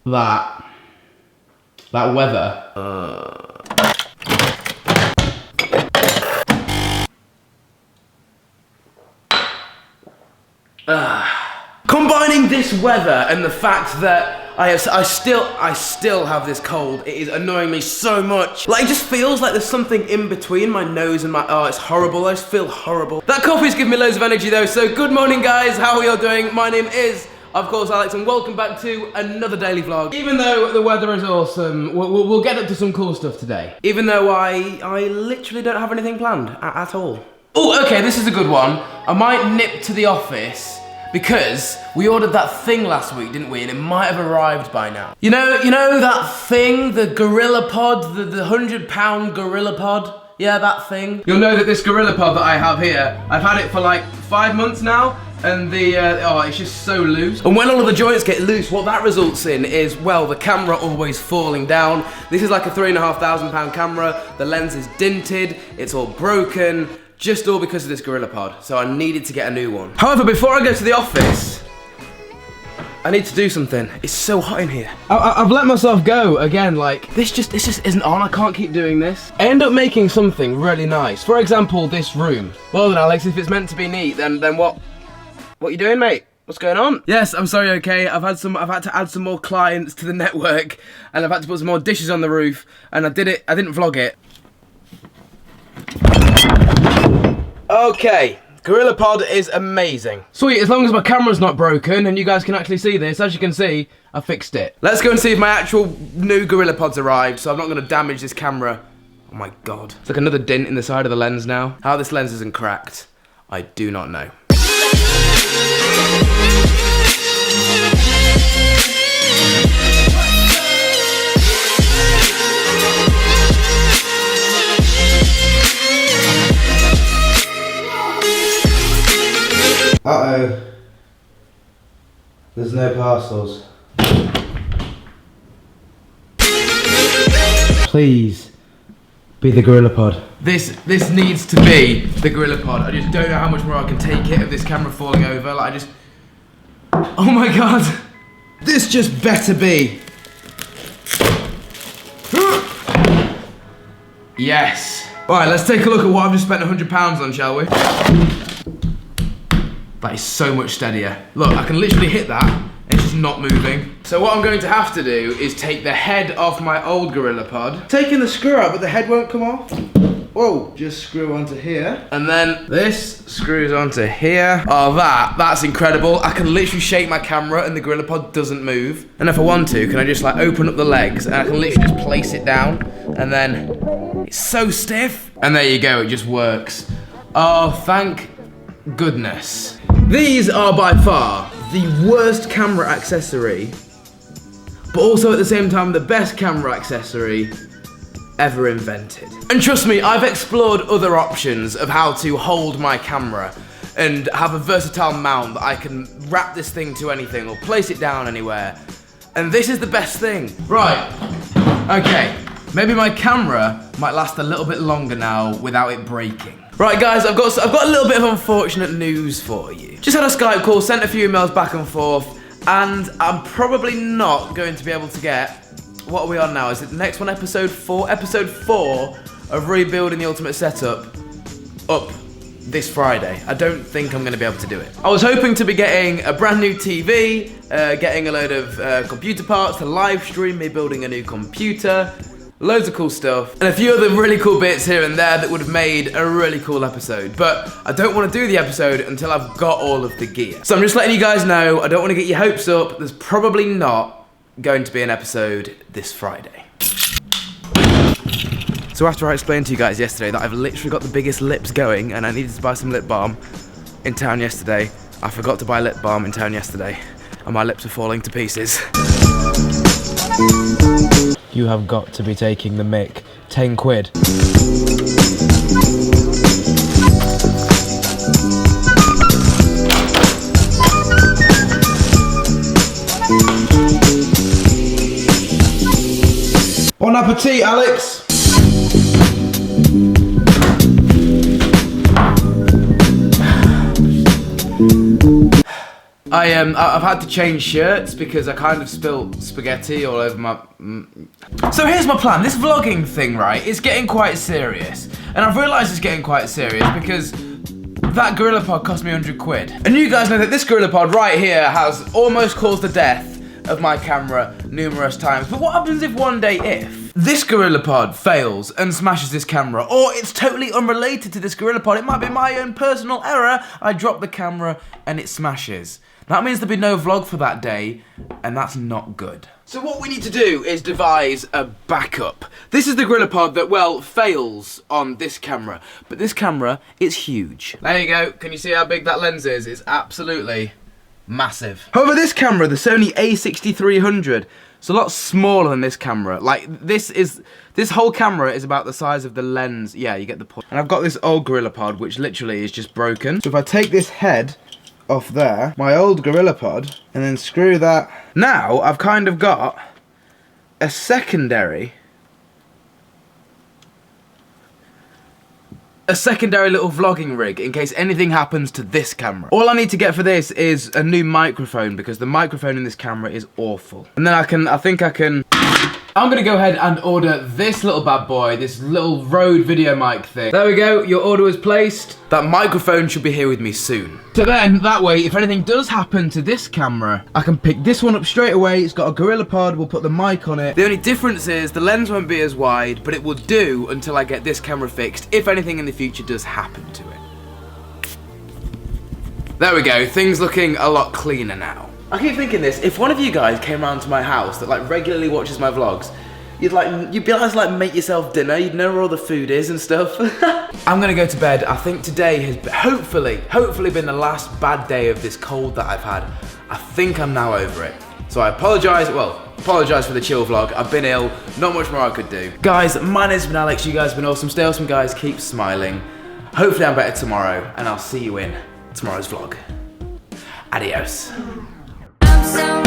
that weather. Combining this weather and the fact that I still have this cold, it is annoying me so much. Like, it just feels like there's something in between my nose and my, oh, it's horrible. I just feel horrible. That coffee's giving me loads of energy though, so good morning guys, how are you all doing? My name is, of course, Alex, and welcome back to another daily vlog. Even though the weather is awesome, we'll get up to some cool stuff today. Even though I literally don't have anything planned at all. Oh, okay, this is a good one. I might nip to the office because we ordered that thing last week, didn't we? And it might have arrived by now. You know that thing, the Gorillapod, the 100-pound Gorillapod? Yeah, that thing. You'll know that this Gorillapod that I have here, I've had it for like 5 months now, and it's just so loose. And when all of the joints get loose, what that results in is, well, the camera always falling down. This is like a £3,500 camera. The lens is dinted, it's all broken, just all because of this Gorillapod. So I needed to get a new one. However, before I go to the office, I need to do something. It's so hot in here. I've let myself go again, like, this just isn't on. I can't keep doing this. I end up making something really nice. For example, this room. Well then, Alex, if it's meant to be neat, then what? What are you doing, mate? What's going on? Yes, I'm sorry, okay. I've had to add some more clients to the network, and I've had to put some more dishes on the roof, and I didn't vlog it. Okay, Gorillapod is amazing. Sweet, as long as my camera's not broken and you guys can actually see this, as you can see, I fixed it. Let's go and see if my actual new Gorillapod's arrived, so I'm not gonna damage this camera. Oh my God. It's like another dent in the side of the lens now. How this lens isn't cracked, I do not know. Uh-oh. There's no parcels. Please be the Gorillapod. This needs to be the Gorillapod. I just don't know how much more I can take it of this camera falling over. Like, oh my God. This just better be. Yes. Alright, let's take a look at what I've just spent £100 on, shall we? That is so much steadier. Look, I can literally hit that, it's just not moving. So what I'm going to have to do is take the head off my old Gorillapod. Taking the screw out, but the head won't come off. Whoa, just screw onto here. And then this screws onto here. Oh, that's incredible. I can literally shake my camera and the Gorillapod doesn't move. And if I want to, can I just like open up the legs and I can literally just place it down and then it's so stiff. And there you go, it just works. Oh, thank goodness. These are by far the worst camera accessory, but also at the same time the best camera accessory ever invented. And trust me, I've explored other options of how to hold my camera and have a versatile mount that I can wrap this thing to anything or place it down anywhere. And this is the best thing. Right, okay, maybe my camera might last a little bit longer now without it breaking. Right guys, I've got a little bit of unfortunate news for you. Just had a Skype call, sent a few emails back and forth, and I'm probably not going to be able to get, what are we on now? Is it the next one, episode 4? Episode 4 of rebuilding the ultimate setup up this Friday. I don't think I'm gonna be able to do it. I was hoping to be getting a brand new TV, getting a load of computer parts to live stream me building a new computer, loads of cool stuff, and a few other really cool bits here and there that would have made a really cool episode. But I don't want to do the episode until I've got all of the gear. So I'm just letting you guys know, I don't want to get your hopes up. There's probably not going to be an episode this Friday. So after I explained to you guys yesterday that I've literally got the biggest lips going and I needed to buy some lip balm in town yesterday, I forgot to buy lip balm in town yesterday and my lips are falling to pieces. You have got to be taking the mick. 10 quid. Bon appetit, Alex. I've had to change shirts because I kind of spilt spaghetti all over my... So here's my plan. This vlogging thing, right, is getting quite serious. And I've realised it's getting quite serious because that Gorillapod cost me 100 quid. And you guys know that this Gorillapod right here has almost caused the death of my camera numerous times. But what happens if one day, if this Gorillapod fails and smashes this camera, or it's totally unrelated to this Gorillapod, it might be my own personal error, I drop the camera and it smashes. That means there'll be no vlog for that day, and that's not good. So what we need to do is devise a backup. This is the Gorillapod that, well, fails on this camera, but this camera is huge. There you go. Can you see how big that lens is? It's absolutely massive. However, this camera, the Sony A7S, it's a lot smaller than this camera. Like, this whole camera is about the size of the lens. Yeah, you get the point. And I've got this old Gorillapod, which literally is just broken. So if I take this head off there, my old Gorillapod, and then screw that. Now, I've kind of got a secondary little vlogging rig in case anything happens to this camera. All I need to get for this is a new microphone because the microphone in this camera is awful. And then I'm gonna go ahead and order this little bad boy, this little Rode video mic thing. There we go, your order was placed. That microphone should be here with me soon. So then, that way, if anything does happen to this camera, I can pick this one up straight away. It's got a Gorillapod, we'll put the mic on it. The only difference is the lens won't be as wide, but it will do until I get this camera fixed, if anything in the future does happen to it. There we go, things looking a lot cleaner now. I keep thinking this, if one of you guys came around to my house that like regularly watches my vlogs, you'd be able to like make yourself dinner, you'd know where all the food is and stuff. I'm gonna go to bed. I think today has hopefully been the last bad day of this cold that I've had. I think I'm now over it. So I apologise for the chill vlog. I've been ill, not much more I could do. Guys, my name's been Alex, you guys have been awesome. Stay awesome guys, keep smiling. Hopefully I'm better tomorrow, and I'll see you in tomorrow's vlog. Adios. So